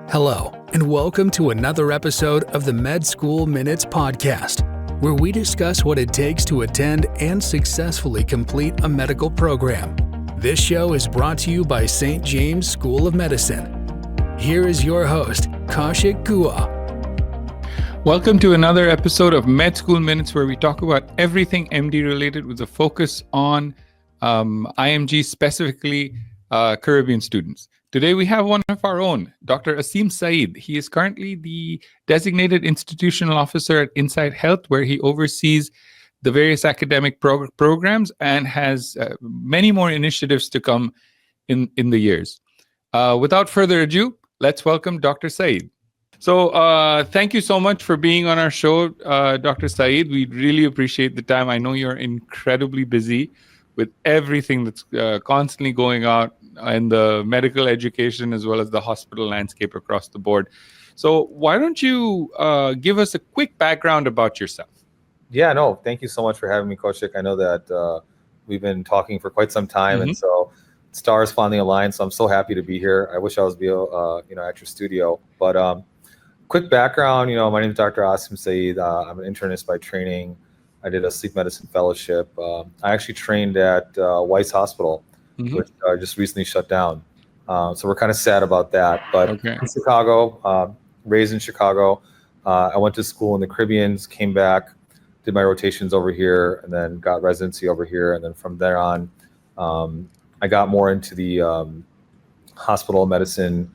Hello, and welcome to another episode of the Med School Minutes podcast, where we discuss what it takes to attend and successfully complete a medical program. This show is brought to you by St. James School of Medicine. Here is your host, Kaushik Gua. Welcome to another episode of Med School Minutes, where we talk about everything MD related with a focus on IMG, specifically Caribbean students. Today we have one of our own, Dr. Asim Saeed. He is currently the designated institutional officer at Insight Health, where he oversees the various academic programs and has many more initiatives to come in the years. Without further ado, let's welcome Dr. Saeed. So thank you so much for being on our show, Dr. Saeed. We really appreciate the time. I know you're incredibly busy with everything that's constantly going on in the medical education as well as the hospital landscape across the board. So why don't you give us a quick background about yourself? Yeah, no, thank you so much for having me, Kaushik. I know that we've been talking for quite some time, and so stars finally aligned. So I'm so happy to be here. I wish I was at your studio. But quick background, my name is Dr. Asim Saeed. I'm an internist by training. I did a sleep medicine fellowship. I actually trained at Weiss Hospital, which just recently shut down. So we're kind of sad about that. But in Chicago, raised in Chicago, I went to school in the Caribbean, came back, did my rotations over here, and then got residency over here. And then from there on, I got more into the hospitalist medicine,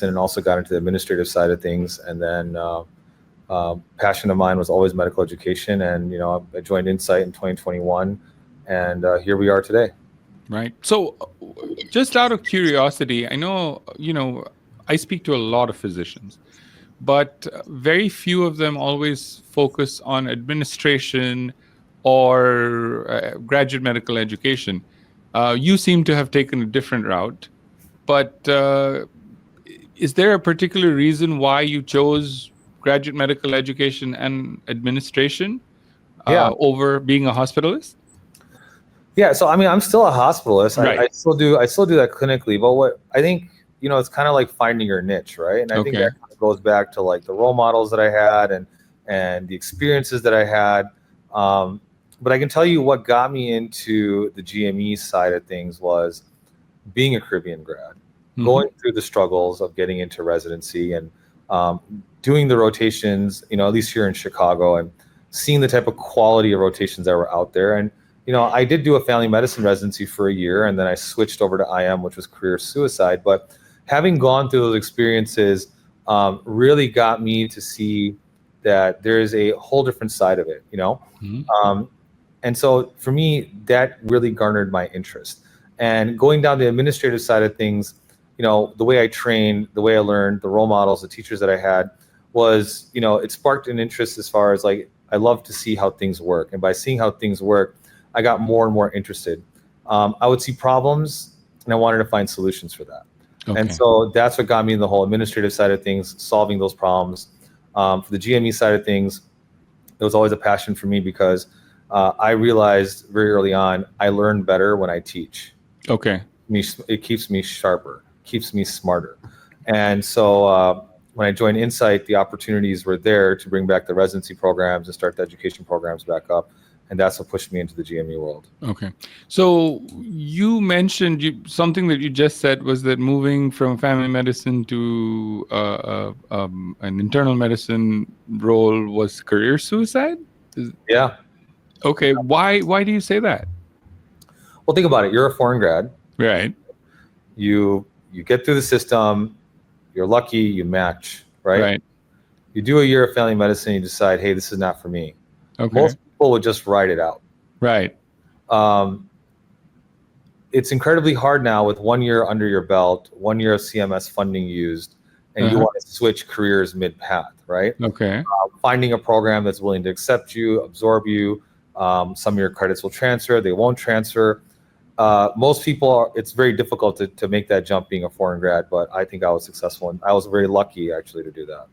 and also got into the administrative side of things. And then passion of mine was always medical education. And, I joined Insight in 2021, and here we are today. Right. So just out of curiosity, I know, I speak to a lot of physicians, but very few of them always focus on administration or graduate medical education. You seem to have taken a different route, but is there a particular reason why you chose graduate medical education and administration over being a hospitalist? Yeah, so I'm still a hospitalist. Right. I still do that clinically, but what I think, it's kind of like finding your niche, right? And I think that kind of goes back to like the role models that I had and the experiences that I had. But I can tell you what got me into the GME side of things was being a Caribbean grad, going through the struggles of getting into residency and doing the rotations, at least here in Chicago, and seeing the type of quality of rotations that were out there. And I did do a family medicine residency for a year, and then I switched over to IM, which was career suicide. But having gone through those experiences really got me to see that there is a whole different side of it, and so for me, that really garnered my interest. And going down the administrative side of things, the way I trained, the way I learned, the role models, the teachers that I had was, it sparked an interest as far as like, I love to see how things work. And by seeing how things work, I got more and more interested. I would see problems and I wanted to find solutions for that. And so that's what got me in the whole administrative side of things, solving those problems. For the GME side of things, it was always a passion for me because I realized very early on, I learn better when I teach. It keeps me sharper, keeps me smarter. And so when I joined Insight, the opportunities were there to bring back the residency programs and start the education programs back up. And that's what pushed me into the GME world. So you mentioned something that you just said was that moving from family medicine to an internal medicine role was career suicide? Yeah. Okay. Why do you say that? Well, think about it. You're a foreign grad. Right. You get through the system. You're lucky. You match. Right. You do a year of family medicine. You decide, hey, this is not for me. Most people would just write it out. Right. It's incredibly hard now with 1 year under your belt, 1 year of CMS funding used, and you want to switch careers mid-path, right? Finding a program that's willing to accept you, absorb you. Some of your credits will transfer, they won't transfer. Most people, it's very difficult to make that jump being a foreign grad, but I think I was successful, and I was very lucky actually to do that.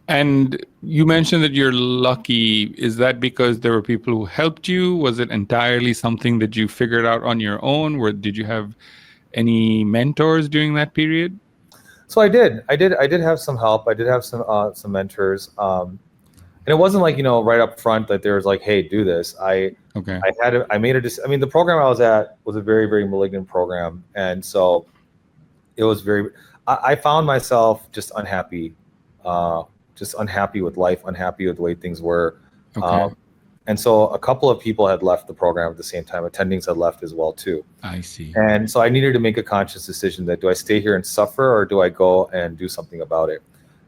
And you mentioned that you're lucky. Is that because there were people who helped you? Was it entirely something that you figured out on your own? Did you have any mentors during that period? So I did have some help. I did have some mentors. And it wasn't like, right up front that there was like, hey, do this. I made I mean, the program I was at was a very, very malignant program. And so it was I found myself just unhappy with life, unhappy with the way things were. Okay. And so a couple of people had left the program at the same time. Attendings had left as well too. I see. And so I needed to make a conscious decision that do I stay here and suffer or do I go and do something about it?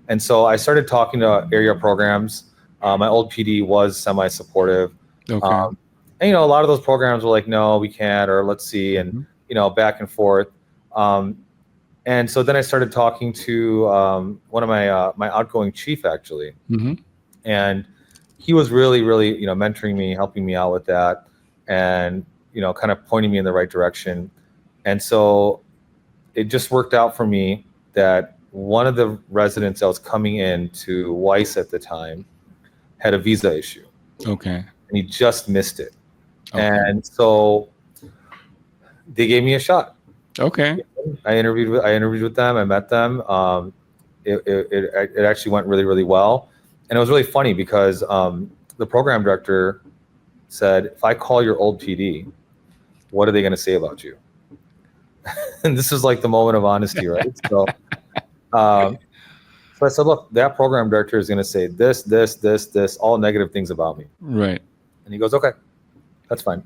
And so I started talking to area programs. My old PD was semi-supportive. Okay. And, a lot of those programs were like, no, we can't, or let's see, and, back and forth. And so then I started talking to one of my outgoing chief, actually. And he was really, really, mentoring me, helping me out with that, and, kind of pointing me in the right direction. And so it just worked out for me that one of the residents that was coming in to Weiss at the time had a visa issue. Okay. And he just missed it. Okay. And so they gave me a shot. Okay. I interviewed with them. I met them. It actually went really, really well. And it was really funny because the program director said, if I call your old PD, what are they going to say about you? And this is like the moment of honesty, right? So I said, look, that program director is going to say this, all negative things about me. Right. And he goes, okay, that's fine.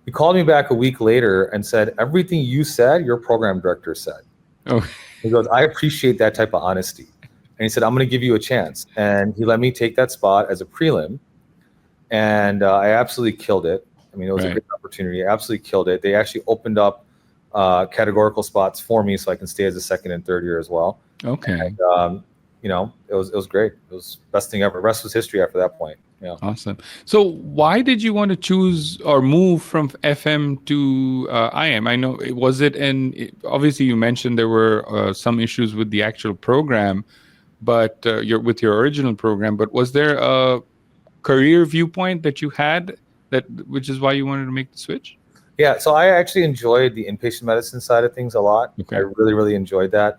He called me back a week later and said, everything you said, your program director said. Oh. He goes, I appreciate that type of honesty. And he said, I'm going to give you a chance. And he let me take that spot as a prelim. And I absolutely killed it. I mean, it was a great opportunity. I absolutely killed it. They actually opened up categorical spots for me so I can stay as a second and third year as well. Okay. And, it was great. It was the best thing ever. The rest was history after that point. Yeah. Awesome. So why did you want to choose or move from FM to IM? I know, obviously you mentioned there were some issues with the actual program, but with your original program, but was there a career viewpoint that you had which is why you wanted to make the switch? Yeah. So I actually enjoyed the inpatient medicine side of things a lot. Okay. I really, really enjoyed that.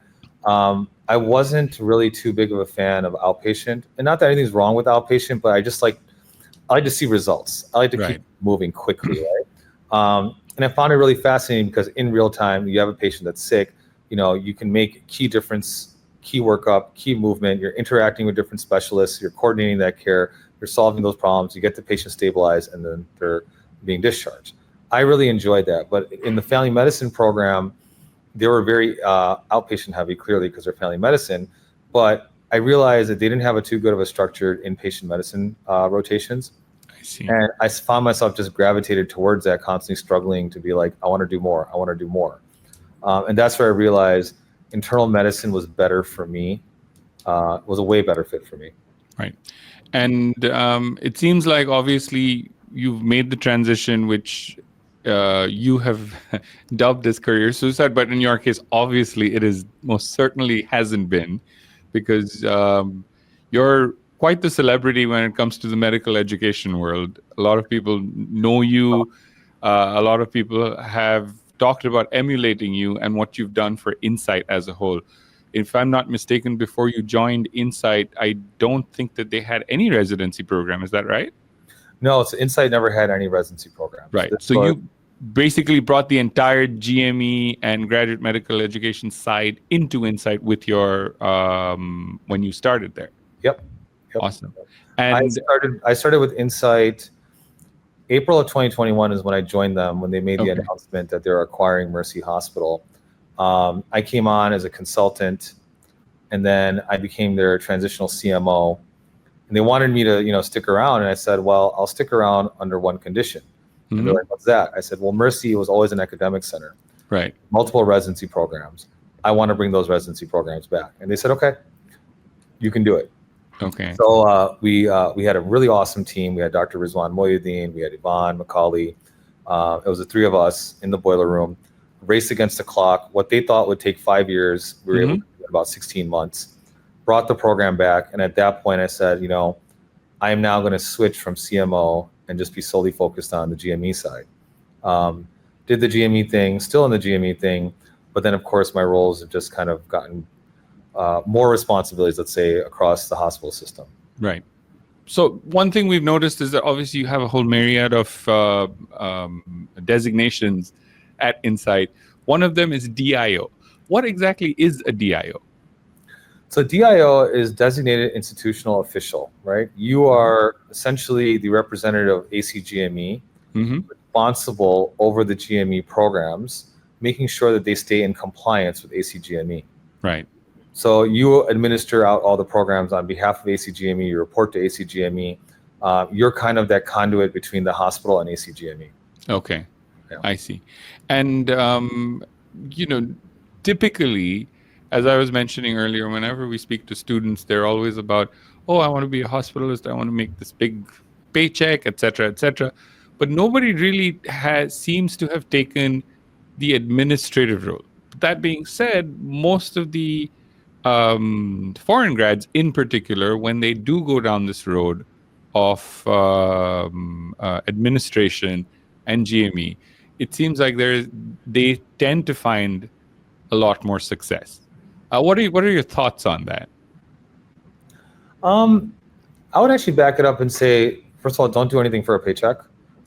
I wasn't really too big of a fan of outpatient, and not that anything's wrong with outpatient, but I like to see results. I like to keep moving quickly, right? And I found it really fascinating because in real time, you have a patient that's sick, you can make key difference, key workup, key movement. You're interacting with different specialists. You're coordinating that care. You're solving those problems. You get the patient stabilized, and then they're being discharged. I really enjoyed that. But in the family medicine program, they were very outpatient heavy, clearly, because they're family medicine. But I realized that they didn't have a too good of a structured inpatient medicine rotations. I see. And I found myself just gravitated towards that, constantly struggling to be like, I want to do more. I want to do more. And that's where I realized internal medicine was better for me. Was a way better fit for me. Right. And it seems like obviously you've made the transition, which you have dubbed as career suicide, but in your case, obviously it is most certainly hasn't been, because you're quite the celebrity when it comes to the medical education world. A lot of people know you. A lot of people have talked about emulating you and what you've done for Insight as a whole. If I'm not mistaken, before you joined Insight, I don't think that they had any residency program. Is that right? No, so Insight never had any residency program. Right. So you basically brought the entire GME and graduate medical education side into Insight with your when you started there. Yep. Awesome. And I started with Insight. April of 2021 is when I joined them, when they made the announcement that they're acquiring Mercy Hospital. I came on as a consultant, and then I became their transitional CMO. And they wanted me to, stick around. And I said, well, I'll stick around under one condition. And they're like, what's that? I said, well, Mercy was always an academic center. Right. Multiple residency programs. I want to bring those residency programs back. And they said, okay, you can do it. Okay. So we had a really awesome team. We had Dr. Rizwan Mohyuddin, we had Yvonne McCauley. It was the three of us in the boiler room, raced against the clock. What they thought would take 5 years, we were able to do in about 16 months. Brought the program back, and at that point I said, I am now going to switch from CMO and just be solely focused on the GME side. Did the GME thing, still in the GME thing, but then of course my roles have just kind of gotten more responsibilities, let's say, across the hospital system. Right. So one thing we've noticed is that obviously you have a whole myriad of designations at Insight. One of them is DIO. What exactly is a DIO? So DIO is designated institutional official, right? You are essentially the representative of ACGME, responsible over the GME programs, making sure that they stay in compliance with ACGME. Right. So you administer out all the programs on behalf of ACGME, you report to ACGME. You're kind of that conduit between the hospital and ACGME. Okay, Yeah. I see. And, typically, as I was mentioning earlier, whenever we speak to students, they're always about, oh, I want to be a hospitalist, I want to make this big paycheck, et cetera, but nobody really seems to have taken the administrative role. That being said, most of the foreign grads in particular, when they do go down this road of administration and GME, it seems like they tend to find a lot more success. What are your thoughts on that? I would actually back it up and say, first of all, don't do anything for a paycheck.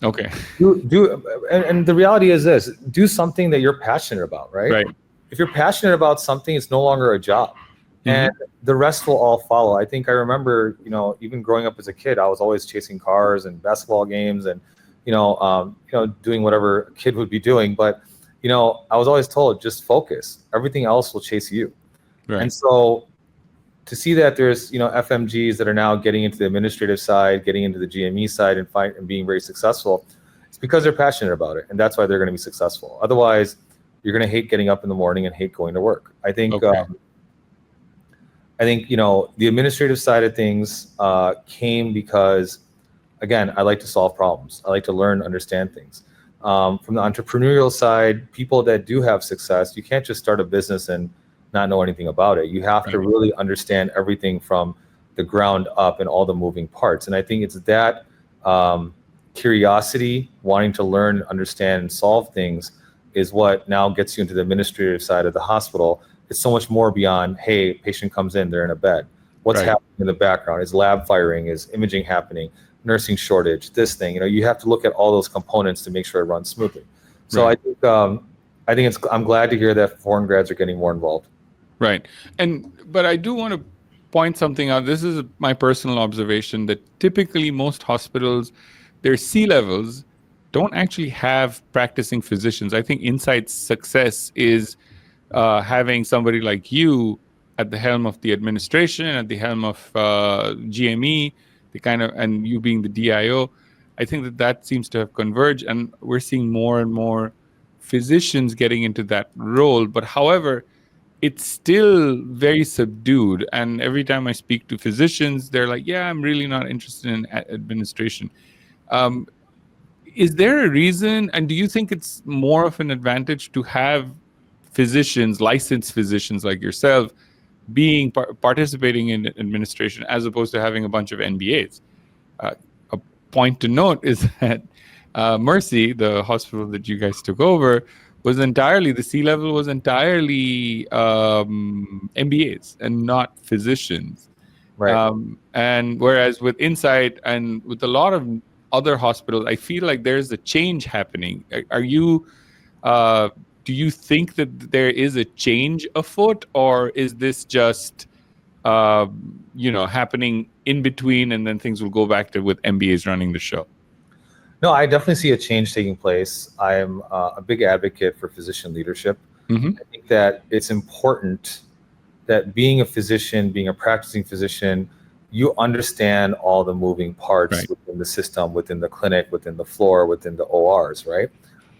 Okay. And the reality is this: do something that you're passionate about, right? Right. If you're passionate about something, it's no longer a job, and the rest will all follow. I think I remember, even growing up as a kid, I was always chasing cars and basketball games, and doing whatever a kid would be doing. But I was always told, just focus. Everything else will chase you. Right. And so, to see that there's FMGs that are now getting into the administrative side, getting into the GME side, and being very successful, it's because they're passionate about it, and that's why they're going to be successful. Otherwise, you're going to hate getting up in the morning and hate going to work. I think the administrative side of things came because, again, I like to solve problems. I like to learn, understand things. From the entrepreneurial side, people that do have success, you can't just start a business and not know anything about it. You have to really understand everything from the ground up and all the moving parts. And I think it's that curiosity, wanting to learn, understand, and solve things is what now gets you into the administrative side of the hospital. It's so much more beyond, hey, patient comes in, they're in a bed. What's happening in the background? Is lab firing? Is imaging happening? Nursing shortage? This thing, you have to look at all those components to make sure it runs smoothly. So I think I'm glad to hear that foreign grads are getting more involved. Right. But I do want to point something out. This is my personal observation that typically most hospitals, their C-levels don't actually have practicing physicians. I think Insight's success is having somebody like you at the helm of the administration, at the helm of GME, and you being the DIO. I think that seems to have converged, and we're seeing more and more physicians getting into that role. But however, it's still very subdued. And every time I speak to physicians, they're like, yeah, I'm really not interested in administration. Is there a reason, and do you think it's more of an advantage to have physicians, licensed physicians like yourself, participating in administration as opposed to having a bunch of MBAs? A point to note is that Mercy, the hospital that you guys took over, the C-level was entirely MBAs and not physicians. Right. And whereas with Insight and with a lot of other hospitals, I feel like there's a change happening. Do you think that there is a change afoot, or is this just happening in between, and then things will go back to with MBAs running the show? No, I definitely see a change taking place. I am a big advocate for physician leadership. I think that it's important that being a physician, being a practicing physician, you understand all the moving parts within the system, within the clinic, within the floor, within the ORs, right?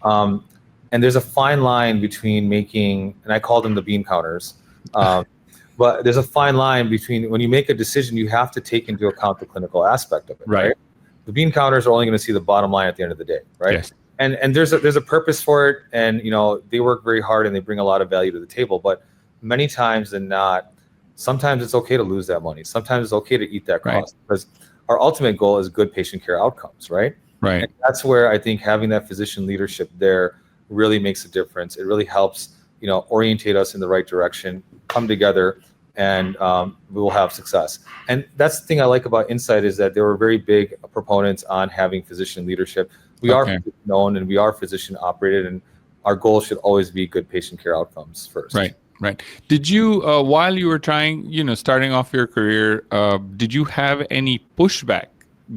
And there's a fine line between making, and I call them the bean counters, but there's a fine line between when you make a decision, you have to take into account the clinical aspect of it, right? The bean counters are only going to see the bottom line at the end of the day, right? Yes. And there's a purpose for it, and they work very hard and they bring a lot of value to the table. But many times than not, sometimes it's okay to lose that money. Sometimes it's okay to eat that cost, because our ultimate goal is good patient care outcomes, right? Right. And that's where I think having that physician leadership there really makes a difference. It really helps orientate us in the right direction, come together, and we will have success. And that's the thing I like about Insight is that they were very big proponents on having physician leadership. We are physician owned and we are physician operated, and our goal should always be good patient care outcomes first. Right. Right. Did you, while you were trying, starting off your career, did you have any pushback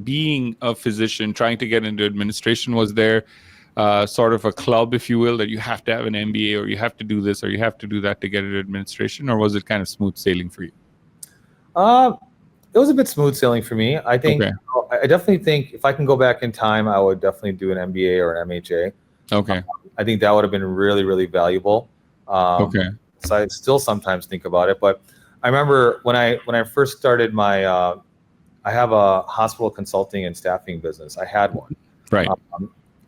being a physician, trying to get into administration? Was there sort of a club, if you will, that you have to have an MBA or you have to do this or you have to do that to get into administration? Or was it kind of smooth sailing for you? It was a bit smooth sailing for me. I think, I definitely think if I can go back in time, I would definitely do an MBA or an MHA. Okay. I think that would have been really, really valuable. So I still sometimes think about it, but I remember when I first started my, I have a hospital consulting and staffing business. I had one. Right.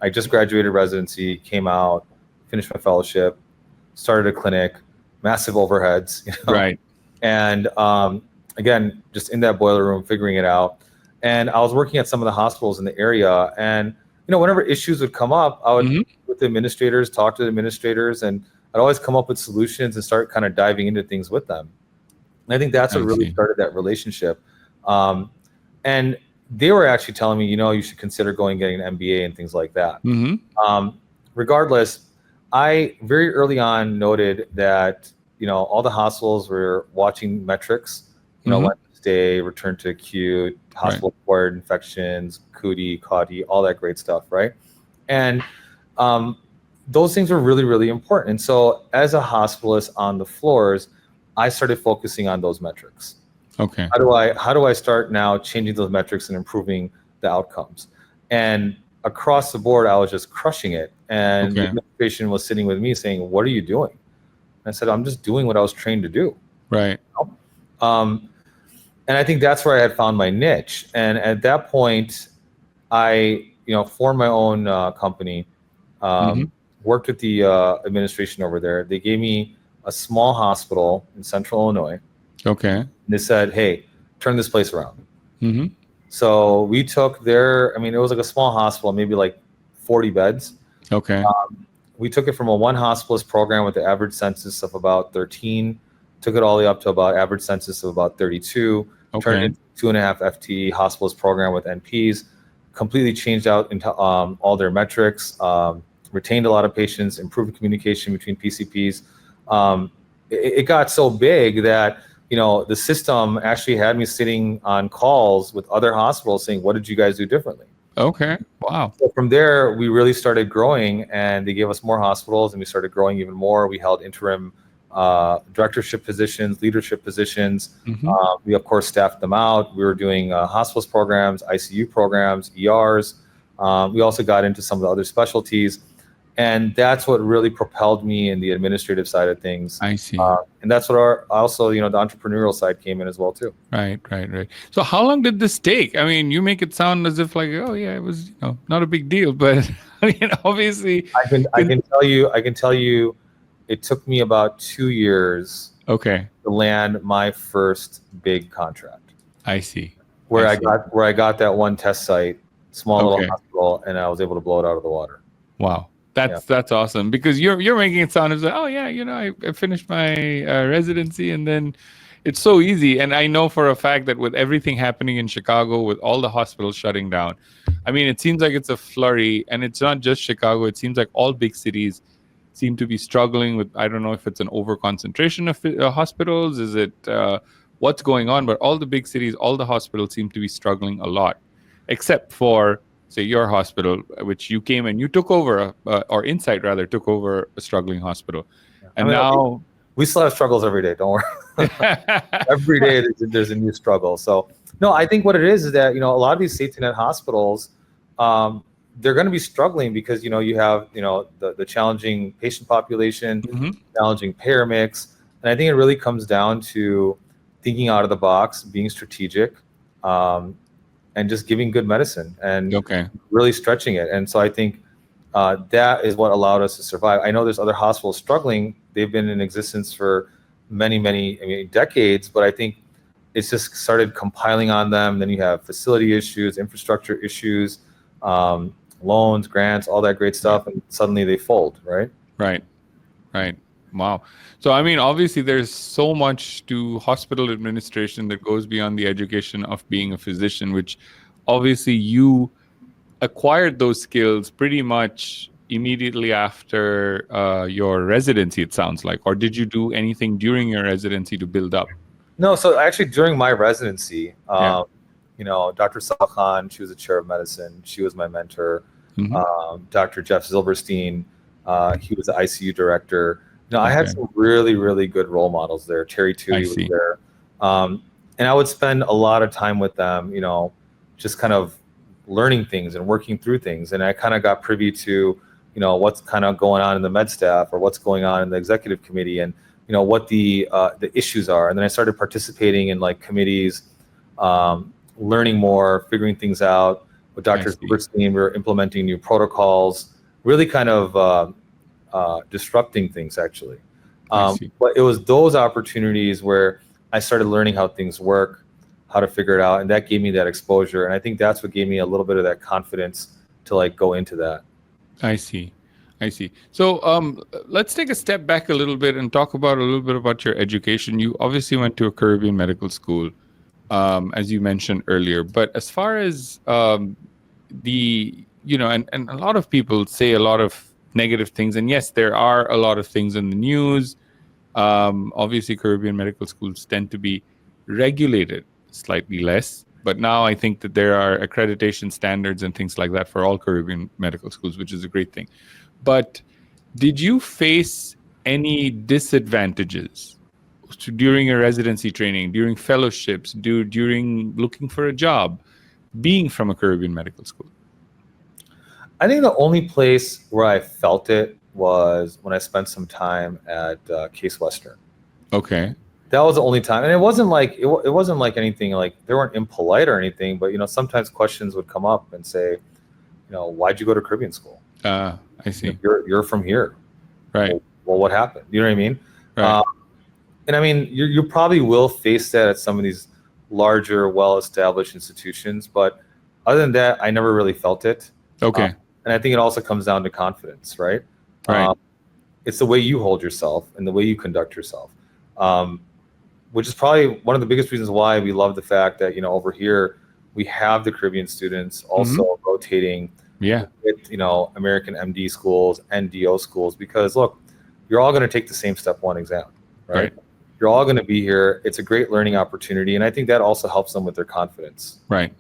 I just graduated residency, came out, finished my fellowship, started a clinic, massive overheads. Right. And again, just in that boiler room, figuring it out. And I was working at some of the hospitals in the area, and whenever issues would come up, I would meet with the administrators, talk to the administrators, and I'd always come up with solutions and start kind of diving into things with them. And I think that's what really started that relationship. And they were actually telling me, you should consider getting an MBA and things like that. Regardless, I very early on noted that, all the hospitals were watching metrics, length of stay, return to acute, hospital-acquired infections, CUDI, CAUDI, all that great stuff, right? And those things are really, really important. And so as a hospitalist on the floors, I started focusing on those metrics. Okay. How do I start now changing those metrics and improving the outcomes? And across the board, I was just crushing it. And the administration was sitting with me saying, "What are you doing?" And I said, "I'm just doing what I was trained to do." Right. And I think that's where I had found my niche. And at that point, I, formed my own company. Worked with the administration over there. They gave me a small hospital in Central Illinois. Okay. And they said, "Hey, turn this place around." So we took it was like a small hospital, maybe like 40 beds. Okay. We took it from a one hospitalist program with the average census of about 13, took it all the way up to about average census of about 32, turned it into 2.5 FTE hospitalist program with NPs, completely changed out into all their metrics, retained a lot of patients, improved communication between PCPs. It got so big that, the system actually had me sitting on calls with other hospitals saying, "What did you guys do differently?" Okay. Wow. So from there, we really started growing, and they gave us more hospitals, and we started growing even more. We held interim directorship positions, leadership positions. We, of course, staffed them out. We were doing hospitalist programs, ICU programs, ERs. We also got into some of the other specialties. And that's what really propelled me in the administrative side of things. I see. And that's what also, the entrepreneurial side came in as well, too. Right. So how long did this take? I mean, you make it sound as if like, oh yeah, it was, not a big deal, but obviously. I can tell you, it took me about 2 years. Okay. To land my first big contract. I see. Where I got that one test site, small little hospital, and I was able to blow it out of the water. Wow. That's awesome, because you're making it sound as like, oh yeah, I finished my residency, and then it's so easy. And I know for a fact that with everything happening in Chicago, with all the hospitals shutting down, I mean, it seems like it's a flurry, and it's not just Chicago. It seems like all big cities seem to be struggling with, I don't know if it's an over concentration of hospitals, is it what's going on, but all the big cities, all the hospitals seem to be struggling a lot, except for, say, your hospital, which you came and you took over, or Insight rather, took over a struggling hospital. And now we still have struggles every day. Don't worry. Every day there's a new struggle. So no, I think what it is that, a lot of these safety net hospitals, they're going to be struggling because, you have, the challenging patient population, challenging payer mix. And I think it really comes down to thinking out of the box, being strategic, and just giving good medicine and really stretching it. And so I think that is what allowed us to survive. I know there's other hospitals struggling. They've been in existence for many decades, but I think it's just started compiling on them. Then you have facility issues, infrastructure issues, loans, grants, all that great stuff, and suddenly they fold, right? Right. Wow. So, I mean, obviously, there's so much to hospital administration that goes beyond the education of being a physician, which obviously you acquired those skills pretty much immediately after your residency, it sounds like. Or did you do anything during your residency to build up? No, so actually during my residency, Yeah. Dr. Salhan, she was the chair of medicine. She was my mentor. Dr. Jeff Zilberstein, he was the ICU director. I had some really, really good role models there. Terry Toohey was there. And I would spend a lot of time with them, just kind of learning things and working through things. And I kind of got privy to, what's kind of going on in the med staff or what's going on in the executive committee and, what the issues are. And then I started participating in like committees, learning more, figuring things out. With Dr. Zilberstein, we were implementing new protocols, really kind of disrupting things actually. But it was those opportunities where I started learning how things work, how to figure it out, and that gave me that exposure. And I think that's what gave me a little bit of that confidence to like go into that. I see. So let's take a step back a little bit and talk about a little bit about your education. You obviously went to a Caribbean medical school, as you mentioned earlier. But as far as and a lot of people say a lot of negative things. And yes, there are a lot of things in the news. Obviously, Caribbean medical schools tend to be regulated slightly less. But now I think that there are accreditation standards and things like that for all Caribbean medical schools, which is a great thing. But did you face any disadvantages during your residency training, during fellowships, during looking for a job, being from a Caribbean medical school? I think the only place where I felt it was when I spent some time at Case Western. Okay. That was the only time, and it wasn't like anything like they weren't impolite or anything, but sometimes questions would come up and say, why'd you go to Caribbean school? I see. You're from here, right? Well, what happened? You know what I mean? Right. And I mean, you probably will face that at some of these larger, well-established institutions, but other than that, I never really felt it. Okay. And I think it also comes down to confidence, right? Right. It's the way you hold yourself and the way you conduct yourself. Which is probably one of the biggest reasons why we love the fact that, over here, we have the Caribbean students also rotating with, American MD schools and DIO schools, because look, you're all going to take the same step one exam, right? You're all going to be here. It's a great learning opportunity. And I think that also helps them with their confidence. Right.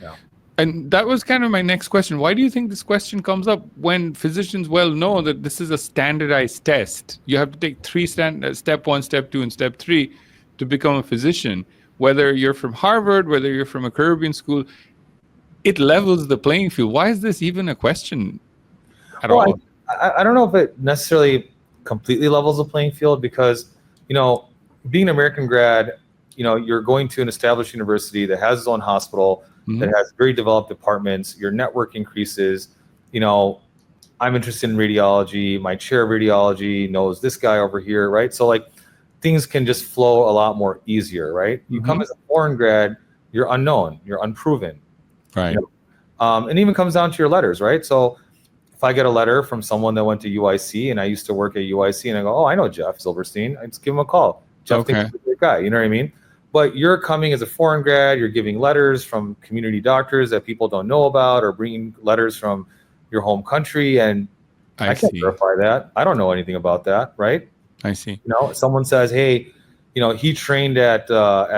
Yeah. And that was kind of my next question. Why do you think this question comes up when physicians well know that this is a standardized test? You have to take step 1, step 2, and step 3 to become a physician. Whether you're from Harvard, whether you're from a Caribbean school, it levels the playing field. Why is this even a question at all? I don't know if it necessarily completely levels the playing field because, being an American grad, you're going to an established university that has its own hospital, that has very developed departments. Your network increases. I'm interested in radiology. My chair of radiology knows this guy over here, right? So like things can just flow a lot more easier, right? You come as a foreign grad, you're unknown, you're unproven. Right. And even comes down to your letters, right? So if I get a letter from someone that went to UIC and I used to work at UIC and I go, oh, I know Jeff Zilberstein, I just give him a call. Jeff thinks he's a great guy, you know what I mean? But you're coming as a foreign grad, you're giving letters from community doctors that people don't know about, or bringing letters from your home country, and I can't verify that. I don't know anything about that, right? I see. Someone says, hey, he trained at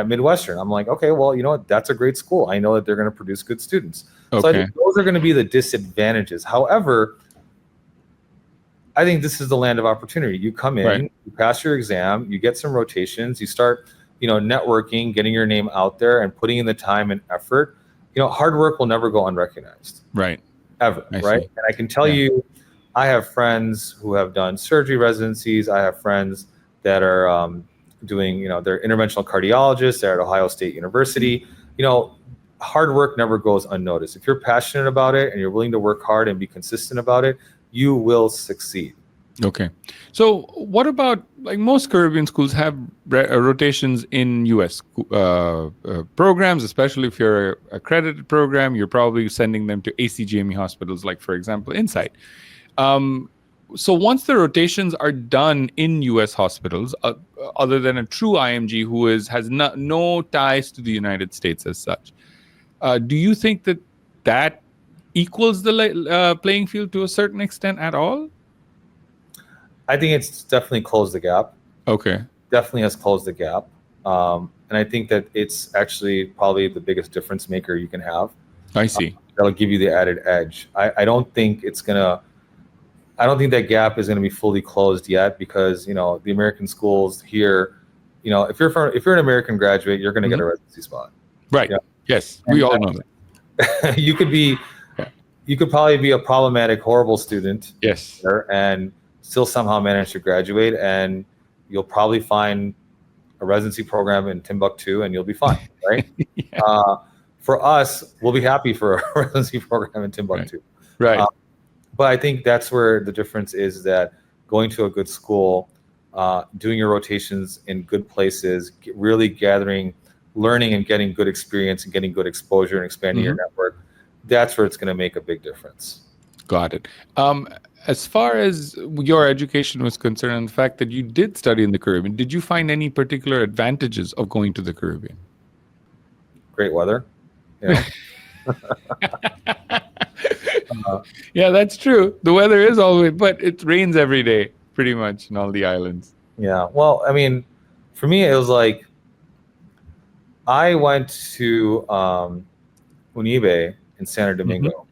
Midwestern. I'm like, okay, well, what? That's a great school. I know that they're going to produce good students. So I think those are going to be the disadvantages. However, I think this is the land of opportunity. You come in, you pass your exam, you get some rotations, you start networking, getting your name out there and putting in the time and effort. Hard work will never go unrecognized. Right. Ever. Right. And I can tell you, I have friends who have done surgery residencies. I have friends that are doing, they're interventional cardiologists. They're at Ohio State University. Hard work never goes unnoticed. If you're passionate about it and you're willing to work hard and be consistent about it, you will succeed. Okay. So what about, like, most Caribbean schools have rotations in U.S. Programs, especially if you're an accredited program, you're probably sending them to ACGME hospitals, like, for example, Insight. so once the rotations are done in U.S. hospitals, other than a true IMG who has no ties to the United States as such, do you think that equals the playing field to a certain extent at all? I think it's definitely closed the gap. Okay. Definitely has closed the gap. And I think that it's actually probably the biggest difference maker you can have. I see. That'll give you the added edge. I don't think that gap is gonna be fully closed yet, because the American schools here, if you're an American graduate, you're gonna get a residency spot. Right. Yeah. Yes, we all know that. You could probably be a problematic, horrible student. Yes. And still somehow manage to graduate, and you'll probably find a residency program in Timbuktu, and you'll be fine, right? Yeah. For us, we'll be happy for a residency program in Timbuktu. Right. But I think that's where the difference is, that going to a good school, doing your rotations in good places, really learning and getting good experience and getting good exposure and expanding your network, that's where it's going to make a big difference. Got it. As far as your education was concerned, and the fact that you did study in the Caribbean, did you find any particular advantages of going to the Caribbean? Great weather. Yeah, that's true. The weather is always, but it rains every day, pretty much, in all the islands. Yeah. Well, I mean, for me, it was like, I went to Unibe in Santo Domingo,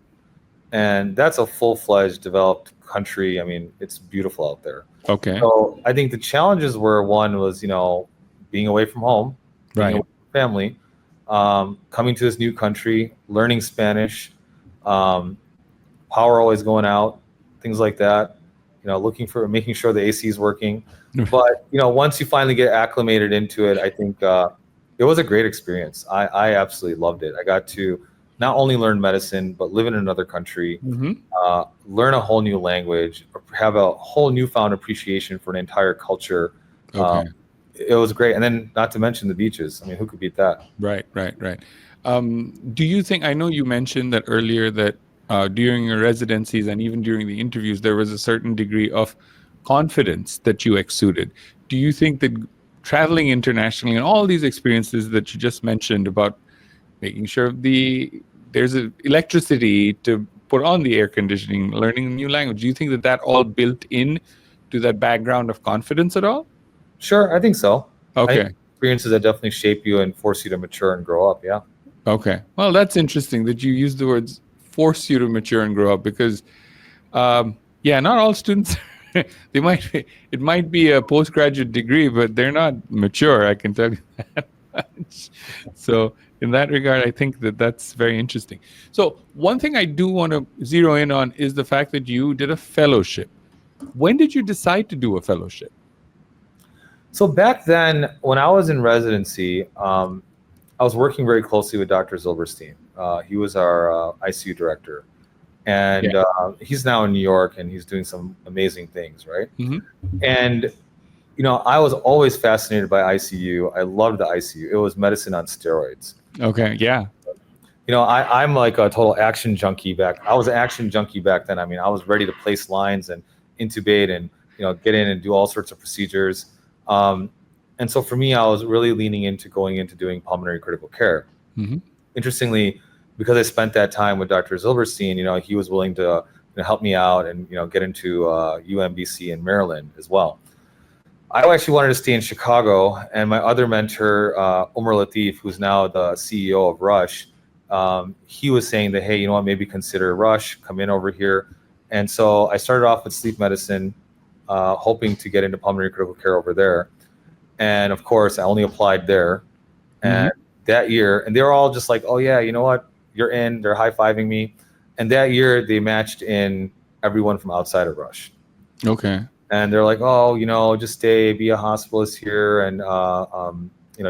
and that's a full-fledged developed country. I mean, it's beautiful out there. Okay. So I think the challenges were, one was, being away from home, being away from family, coming to this new country, learning Spanish, power always going out, things like that, making sure the AC is working. But, once you finally get acclimated into it, I think it was a great experience. I absolutely loved it. I got to not only learn medicine, but live in another country, learn a whole new language, have a whole newfound appreciation for an entire culture. Okay. It was great. And then not to mention the beaches. I mean, who could beat that? Right. Do you think, I know you mentioned that earlier, that during your residencies and even during the interviews, there was a certain degree of confidence that you exuded. Do you think that traveling internationally and all these experiences that you just mentioned about making sure there's electricity to put on the air conditioning, learning a new language, do you think that all built in to that background of confidence at all? Sure, I think so. Okay. Experiences that definitely shape you and force you to mature and grow up, yeah. Okay. Well, that's interesting that you use the words force you to mature and grow up, because, not all students, it might be a postgraduate degree, but they're not mature, I can tell you that much. So in that regard, I think that's very interesting. So one thing I do want to zero in on is the fact that you did a fellowship. When did you decide to do a fellowship? So back then, when I was in residency, I was working very closely with Dr. Zilberstein. He was our ICU director, and he's now in New York, and he's doing some amazing things, right? And I was always fascinated by ICU. I loved the ICU. It was medicine on steroids. Okay, yeah. I'm like a total action junkie I was an action junkie back then. I mean, I was ready to place lines and intubate and get in and do all sorts of procedures. And so for me, I was really leaning into going into doing pulmonary critical care. Interestingly, because I spent that time with Dr. Zilberstein, he was willing to help me out and get into UMBC in Maryland as well. I actually wanted to stay in Chicago, and my other mentor, Umar Latif, who's now the CEO of Rush, he was saying that, hey, maybe consider Rush, come in over here. And so I started off with sleep medicine, hoping to get into pulmonary critical care over there. And of course, I only applied there. And that year, and they were all just like, oh yeah, you know what? You're in. They're high-fiving me. And that year, they matched in everyone from outside of Rush. Okay. And they're like, oh, just stay, be a hospitalist here, and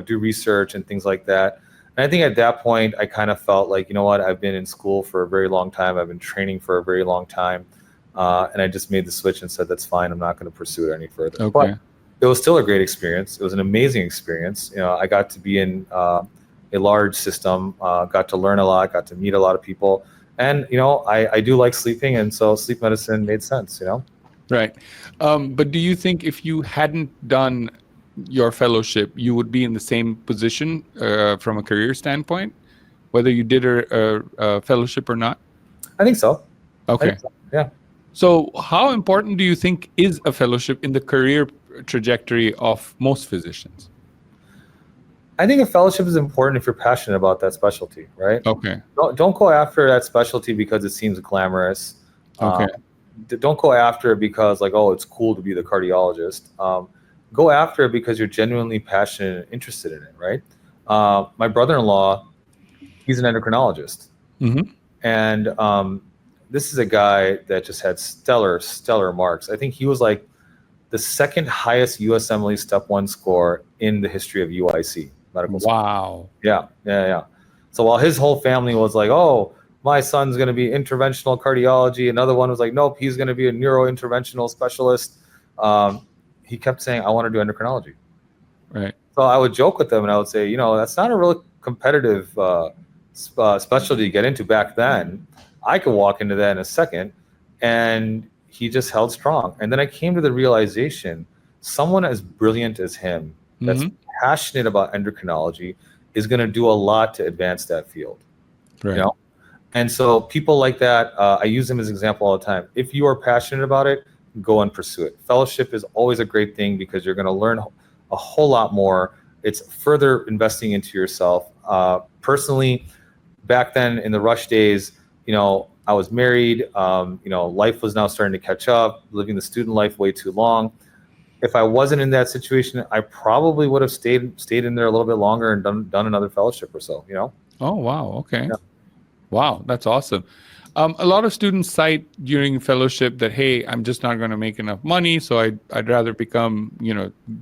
do research and things like that. And I think at that point, I kind of felt like, you know what? I've been in school for a very long time. I've been training for a very long time. And I just made the switch and said, that's fine. I'm not going to pursue it any further. Okay. But it was still a great experience. It was an amazing experience. I got to be in a large system, got to learn a lot, got to meet a lot of people. And, I do like sleeping. And so sleep medicine made sense, Right. But do you think if you hadn't done your fellowship, you would be in the same position from a career standpoint, whether you did a fellowship or not? I think so. Okay. Yeah. So how important do you think is a fellowship in the career trajectory of most physicians? I think a fellowship is important if you're passionate about that specialty, right? Okay. Don't go after that specialty because it seems glamorous. Okay. Don't go after it because like, oh, it's cool to be the cardiologist. Go after it because you're genuinely passionate and interested in it, right? My brother-in-law, he's an endocrinologist. Mm-hmm. And this is a guy that just had stellar marks. I think he was like the second highest USMLE Step 1 score in the history of UIC medical school. Wow. Yeah. So while his whole family was like, oh, my son's going to be interventional cardiology, another one was like, nope, he's going to be a neurointerventional specialist. He kept saying, I want to do endocrinology. Right. So I would joke with them and I would say, that's not a real competitive specialty to get into back then. I could walk into that in a second. And he just held strong. And then I came to the realization, someone as brilliant as him, that's passionate about endocrinology, is going to do a lot to advance that field. Right. And so people like that, I use them as an example all the time. If you are passionate about it, go and pursue it. Fellowship is always a great thing because you're going to learn a whole lot more. It's further investing into yourself. Personally, back then in the rush days, I was married, life was now starting to catch up, living the student life way too long. If I wasn't in that situation, I probably would have stayed in there a little bit longer and done another fellowship or so, Oh, wow. Okay. Yeah. Wow. That's awesome. A lot of students cite during fellowship that, hey, I'm just not going to make enough money, so I'd rather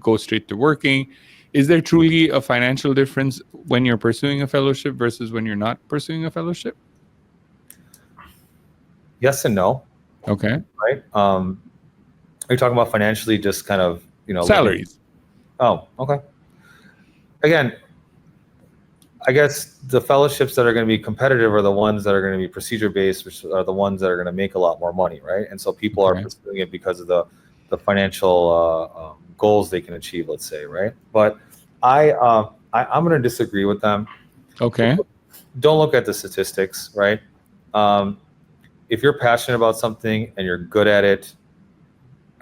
go straight to working. Is there truly a financial difference when you're pursuing a fellowship versus when you're not pursuing a fellowship? Yes and no. Okay. Right. Are you talking about financially, just kind of, salaries? Oh, okay. Again, I guess the fellowships that are going to be competitive are the ones that are going to be procedure-based, which are the ones that are going to make a lot more money, right? And so people are pursuing it because of the financial goals they can achieve, let's say, right? But I'm going to disagree with them. Okay. Don't look at the statistics, right? If you're passionate about something and you're good at it,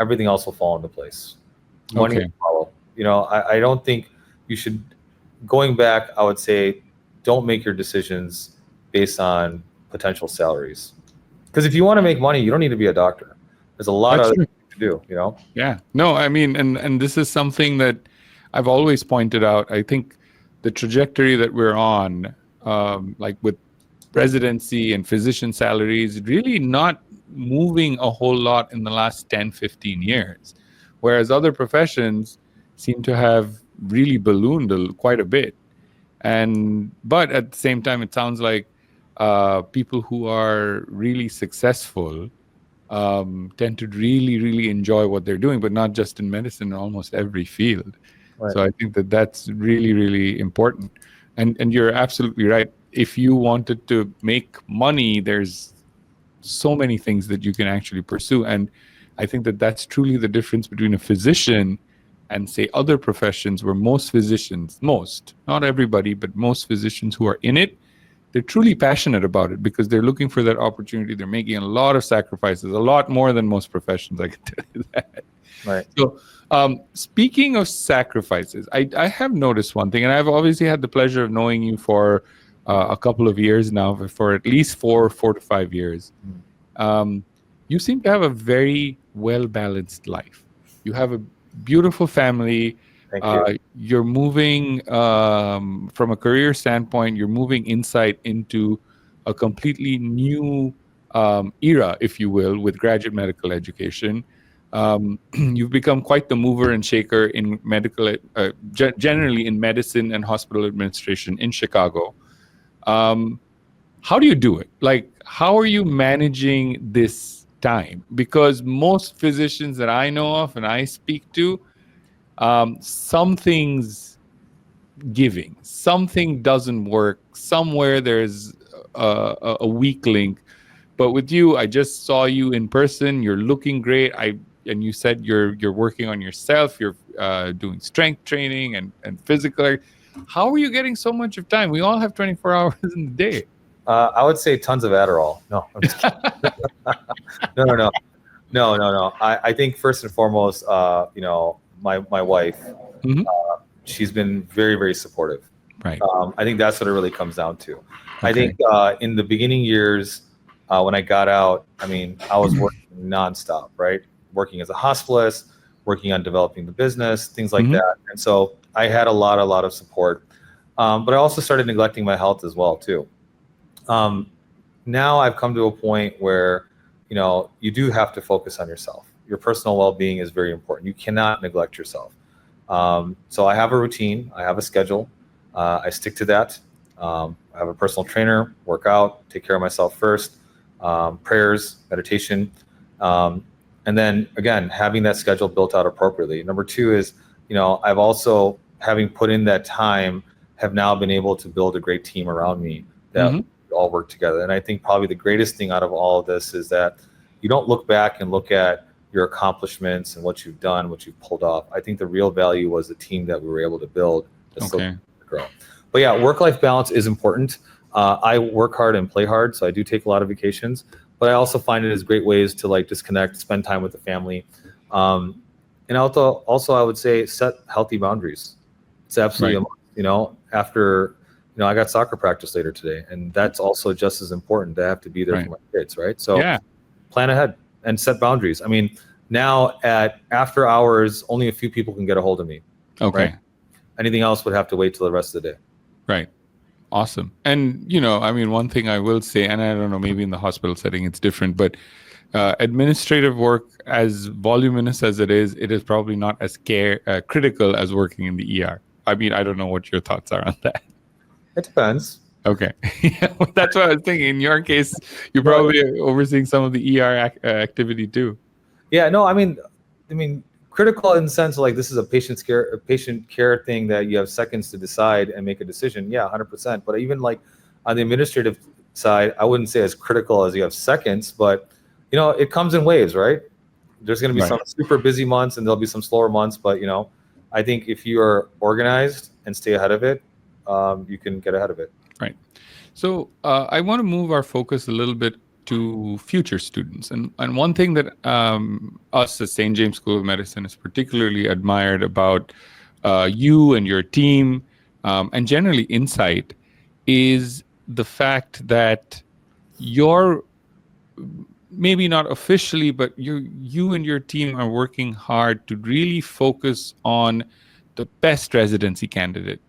everything else will fall into place. Money will follow. I don't think you should. Going back, I would say, don't make your decisions based on potential salaries. Because if you want to make money, you don't need to be a doctor. There's a lot of other things to do, Yeah. No, I mean, and this is something that I've always pointed out. I think the trajectory that we're on, like with residency and physician salaries, really not moving a whole lot in the last 10, 15 years. Whereas other professions seem to have really ballooned quite a bit. But at the same time, it sounds like people who are really successful tend to really, really enjoy what they're doing, but not just in medicine, in almost every field. Right. So I think that's really, really important. And you're absolutely right. If you wanted to make money, there's so many things that you can actually pursue. And I think that's truly the difference between a physician and say other professions, where most physicians, not everybody, but most physicians who are in it, they're truly passionate about it because they're looking for that opportunity. They're making a lot of sacrifices, a lot more than most professions, I can tell you that. Right. So speaking of sacrifices, I have noticed one thing, and I've obviously had the pleasure of knowing you for a couple of years now, for at least 4 to 5 years. You seem to have a very well-balanced life. You have a beautiful family. Thank you. You're moving from a career standpoint, you're moving insight into a completely new era, if you will, with graduate medical education. You've become quite the mover and shaker in medical, generally in medicine and hospital administration in Chicago. How do you do it? Like, how are you managing this time? Because most physicians that I know of and I speak to, something's giving, something doesn't work, somewhere there's a weak link. But with you, I just saw you in person. You're looking great. and you said you're working on yourself. You're doing strength training and physical. How are you getting so much of time? We all have 24 hours in the day. I would say tons of Adderall. No, I'm just kidding. No. I think first and foremost, my wife, Mhm. She's been very, very supportive. Right. I think that's what it really comes down to. I Okay. think in the beginning years, when I got out, I was working nonstop, right? Working as a hospitalist, working on developing the business, things like Mhm. that. And so I had a lot of support. But I also started neglecting my health as well, too. Now I've come to a point where, you do have to focus on yourself. Your personal well-being is very important. You cannot neglect yourself. So I have a routine. I have a schedule. I stick to that. I have a personal trainer, work out, take care of myself first, prayers, meditation. And then again, having that schedule built out appropriately. Number two is, I've also, having put in that time, have now been able to build a great team around me that Mhm. we all work together. And I think probably the greatest thing out of all of this is that you don't look back and look at your accomplishments and what you've done, what you've pulled off. I think the real value was the team that we were able to build to Okay. grow. But yeah, work-life balance is important. I work hard and play hard, so I do take a lot of vacations. But I also find it as great ways to like disconnect, spend time with the family, and also I would say set healthy boundaries. It's absolutely, after I got soccer practice later today, and that's also just as important to have to be there Right. for my kids, right? So Yeah. plan ahead and set boundaries. Now at after hours, only a few people can get a hold of me. Okay. Right. Anything else would have to wait till the rest of the day. Right. Awesome. And, one thing I will say, and I don't know, maybe in the hospital setting it's different, but administrative work, as voluminous as it is probably not as critical as working in the ER. I don't know what your thoughts are on that. It depends. Okay. That's what I was thinking. In your case, you're probably overseeing some of the ER activity too. Yeah, no, critical in the sense of like this is a patient care thing that you have seconds to decide and make a decision. Yeah, 100%. But even like on the administrative side, I wouldn't say as critical as you have seconds, but it comes in waves, right? There's going to be Right. some super busy months and there'll be some slower months, but I think if you are organized and stay ahead of it, you can get ahead of it. Right. So I want to move our focus a little bit to future students. And one thing that us at St. James School of Medicine is particularly admired about you and your team, and generally Insight, is the fact that you're maybe not officially, but you and your team are working hard to really focus on the best residency candidate,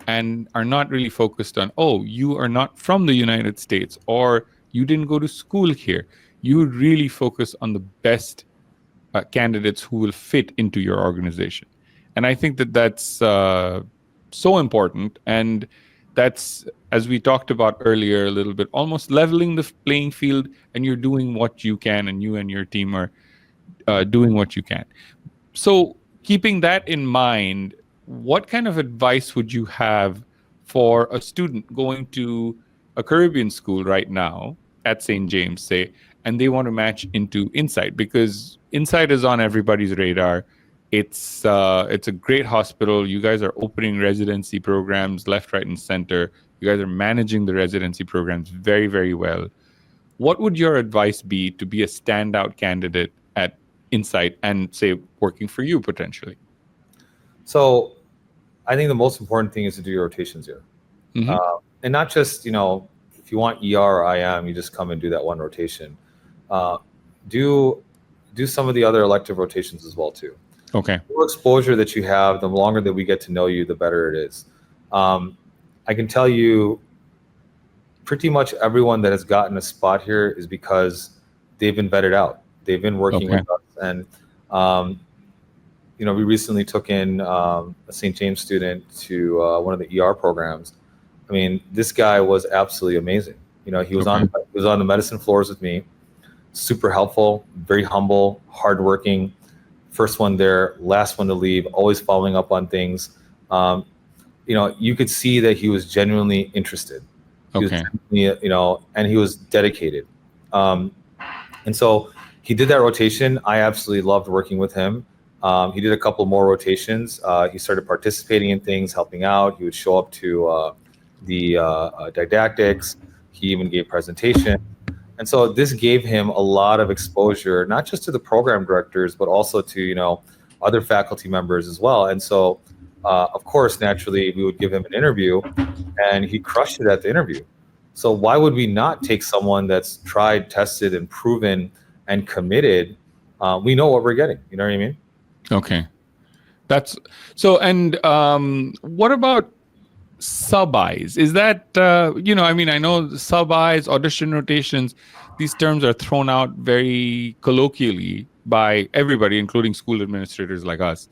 and are not really focused on, you are not from the United States, or you didn't go to school here. You really focus on the best candidates who will fit into your organization. And I think that that's so important. And that's, as we talked about earlier a little bit, almost leveling the playing field, and you're doing what you can, and you and your team are doing what you can. So keeping that in mind, what kind of advice would you have for a student going to a Caribbean school right now at St. James, say, and they want to match into Insight? Because Insight is on everybody's radar. It's a great hospital. You guys are opening residency programs left, right, and center. You guys are managing the residency programs very, very well. What would your advice be to be a standout candidate at Insight and, say, working for you potentially? So I think the most important thing is to do your rotations here. Mhm. And not just, if you want ER or IM, you just come and do that one rotation. Do some of the other elective rotations as well too. Okay. The more exposure that you have, the longer that we get to know you, the better it is. I can tell you pretty much everyone that has gotten a spot here is because they've been vetted out. They've been working Okay. with us. And, we recently took in a St. James student to one of the ER programs. This guy was absolutely amazing. He was on the medicine floors with me, super helpful, very humble, hardworking, first one there, last one to leave, always following up on things. You could see that he was genuinely interested. He was Okay. and he was dedicated. And so he did that rotation. I absolutely loved working with him. He did a couple more rotations. He started participating in things, helping out. He would show up to the didactics. He even gave presentation. And so this gave him a lot of exposure, not just to the program directors, but also to, other faculty members as well. And so, of course, naturally, we would give him an interview, and he crushed it at the interview. So why would we not take someone that's tried, tested, and proven and committed? We know what we're getting. You know what I mean? Okay. That's so. And what about sub-Is? Is that, I know sub-Is, audition rotations, these terms are thrown out very colloquially by everybody, including school administrators like us.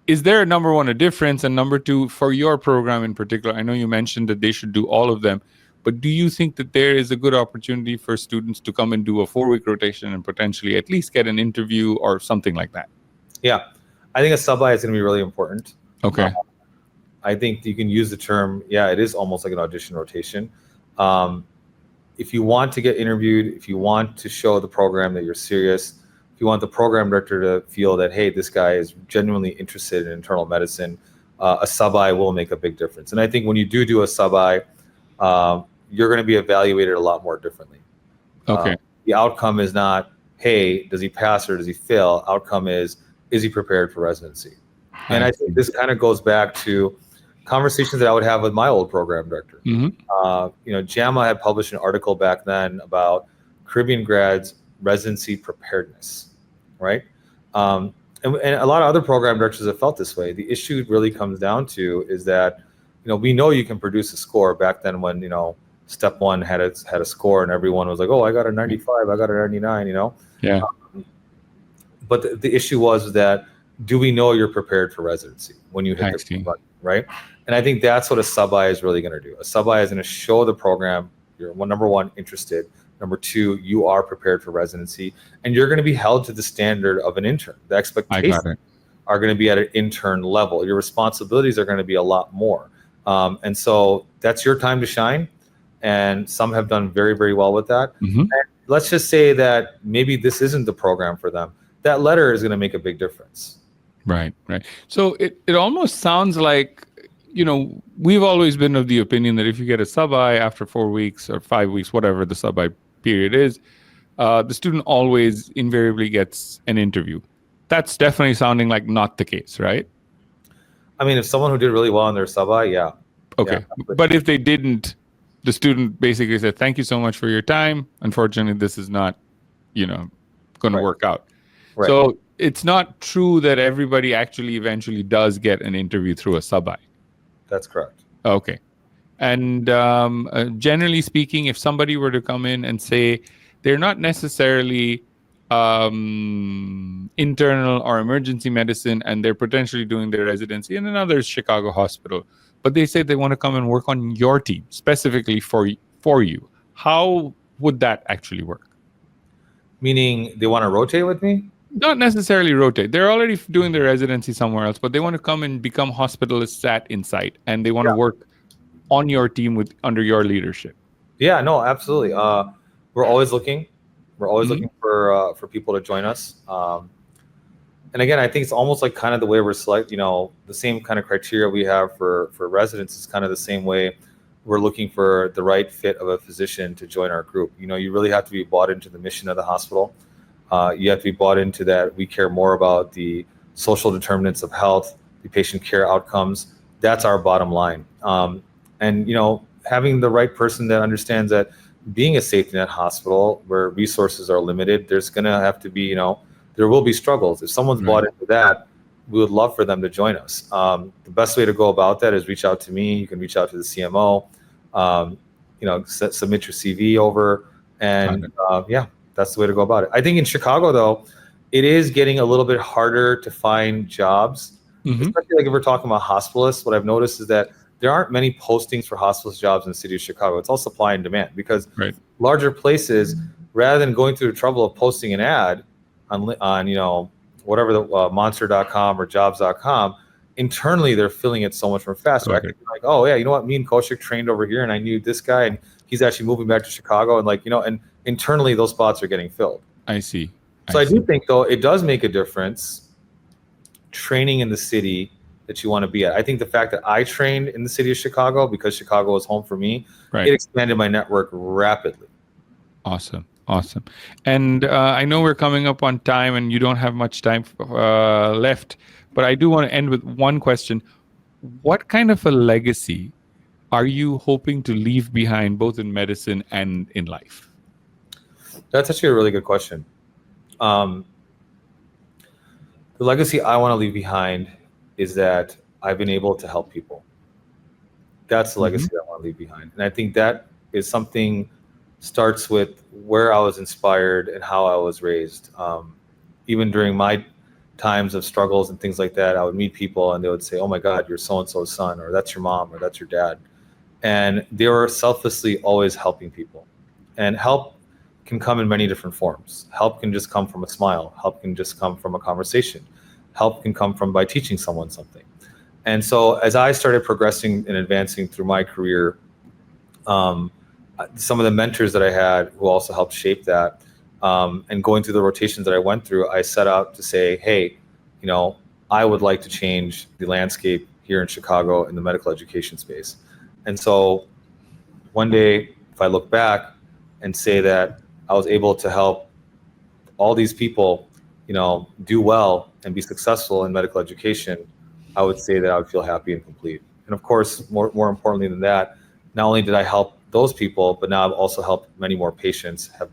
Is there, number one, a difference? And number two, for your program in particular, I know you mentioned that they should do all of them, but do you think that there is a good opportunity for students to come and do a 4-week rotation and potentially at least get an interview or something like that? Yeah, I think a sub-I is going to be really important. Okay. I think you can use the term, it is almost like an audition rotation. If you want to get interviewed, if you want to show the program that you're serious, if you want the program director to feel that, hey, this guy is genuinely interested in internal medicine, a sub-I will make a big difference. And I think when you do a sub-I, you're going to be evaluated a lot more differently. Okay. The outcome is not, hey, does he pass or does he fail? Outcome is he prepared for residency? And I think this kind of goes back to conversations that I would have with my old program director. Mm-hmm. JAMA had published an article back then about Caribbean grads' residency preparedness, right? And a lot of other program directors have felt this way. The issue really comes down to is that, we know you can produce a score. Back then when, step one had a score and everyone was like, oh, I got a 95, I got a 99, Yeah. But the issue was that, do we know you're prepared for residency when you hit the button, right? And I think that's what a sub-I is really going to do. A sub-I is going to show the program you're, number one, interested. Number two, you are prepared for residency. And you're going to be held to the standard of an intern. The expectations are going to be at an intern level. Your responsibilities are going to be a lot more. And so that's your time to shine. And some have done very, very well with that. Mm-hmm. And let's just say that maybe this isn't the program for them. That letter is going to make a big difference. Right. So it almost sounds like, we've always been of the opinion that if you get a sub-I after 4 weeks or 5 weeks, whatever the sub-I period is, the student always invariably gets an interview. That's definitely sounding like not the case, right? I mean, if someone who did really well in their sub-I, yeah. Okay. Yeah, but if they didn't, the student basically said, thank you so much for your time. Unfortunately, this is not, going to work out. Right. So it's not true that everybody actually eventually does get an interview through a sub-I. That's correct. Okay. And generally speaking, if somebody were to come in and say they're not necessarily internal or emergency medicine and they're potentially doing their residency in another Chicago hospital, but they say they want to come and work on your team specifically for you, how would that actually work? Meaning they want to rotate with me? Not necessarily rotate. They're already doing their residency somewhere else, but they want to come and become hospitalists at Insight, and they want to work on your team under your leadership. Yeah, no, absolutely. We're always looking. We're always looking for people to join us. And again, I think it's almost like kind of the way we're the same kind of criteria we have for residents is kind of the same way we're looking for the right fit of a physician to join our group. You really have to be bought into the mission of the hospital. You have to be bought into that. We care more about the social determinants of health, the patient care outcomes. That's our bottom line. And having the right person that understands that being a safety net hospital where resources are limited, there's going to have to be, there will be struggles. If someone's bought into that, we would love for them to join us. The best way to go about that is reach out to me. You can reach out to the CMO, submit your CV over, and that's the way to go about it. I think in Chicago, though, it is getting a little bit harder to find jobs, especially like if we're talking about hospitalists. What I've noticed is that there aren't many postings for hospitalist jobs in the city of Chicago. It's all supply and demand because larger places, rather than going through the trouble of posting an ad on whatever the monster.com or jobs.com, internally they're feeling it so much more faster. I could be like, oh yeah, you know what? Me and Kaushik trained over here, and I knew this guy, and he's actually moving back to Chicago, and like, you know, and internally those spots are getting filled. I see. So I do think though it does make a difference training in the city that you want to be at. I think the fact that I trained in the city of Chicago because Chicago was home for me, it expanded my network rapidly. Awesome. And I know we're coming up on time and you don't have much time left, but I do want to end with one question. What kind of a legacy are you hoping to leave behind, both in medicine and in life? That's actually a really good question. The legacy I want to leave behind is that I've been able to help people. That's the legacy I want to leave behind. And I think that is something starts with where I was inspired and how I was raised. Even during my times of struggles and things like that, I would meet people and they would say, oh my God, you're so-and-so's son, or that's your mom, or that's your dad. And they were selflessly always helping people. And help can come in many different forms. Help can just come from a smile. Help can just come from a conversation. Help can come from by teaching someone something. And so as I started progressing and advancing through my career, some of the mentors that I had who also helped shape that, and going through the rotations that I went through, I set out to say, hey, you know, I would like to change the landscape here in Chicago in the medical education space. And so one day, if I look back and say that I was able to help all these people, you know, do well and be successful in medical education, I would say that I would feel happy and complete. And of course, more importantly than that, not only did I help those people, but now I've also helped many more patients have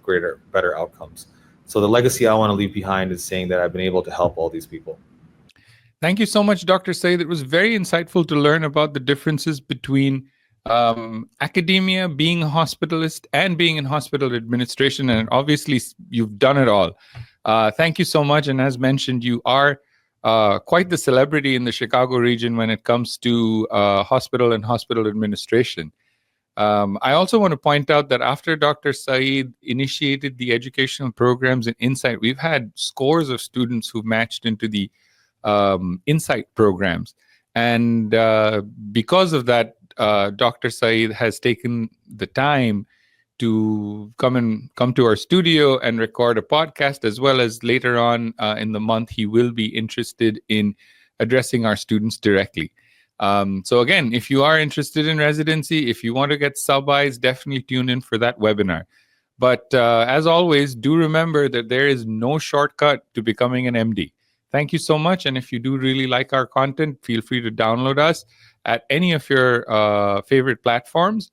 better outcomes. So the legacy I want to leave behind is saying that I've been able to help all these people. Thank you so much, Dr. Saeed. It was very insightful to learn about the differences between academia, being a hospitalist, and being in hospital administration. And obviously, you've done it all. Thank you so much. And as mentioned, you are quite the celebrity in the Chicago region when it comes to hospital and hospital administration. I also want to point out that after Dr. Saeed initiated the educational programs in Insight, we've had scores of students who've matched into the Insight programs. And because of that, Dr. Saeed has taken the time to come to our studio and record a podcast, as well as later on in the month, he will be interested in addressing our students directly. So again, if you are interested in residency, if you want to get sub-Is, definitely tune in for that webinar. But as always, do remember that there is no shortcut to becoming an MD. Thank you so much. And if you do really like our content, feel free to download us at any of your favorite platforms,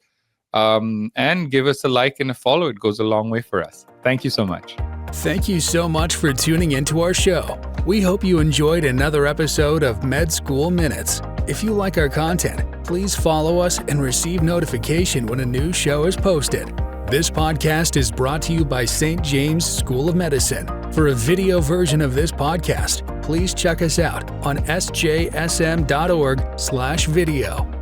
and give us a like and a follow. It goes a long way for us. Thank you so much. Thank you so much for tuning into our show. We hope you enjoyed another episode of Med School Minutes. If you like our content, please follow us and receive notification when a new show is posted. This podcast is brought to you by St. James School of Medicine. For a video version of this podcast, please check us out on sjsm.org/video.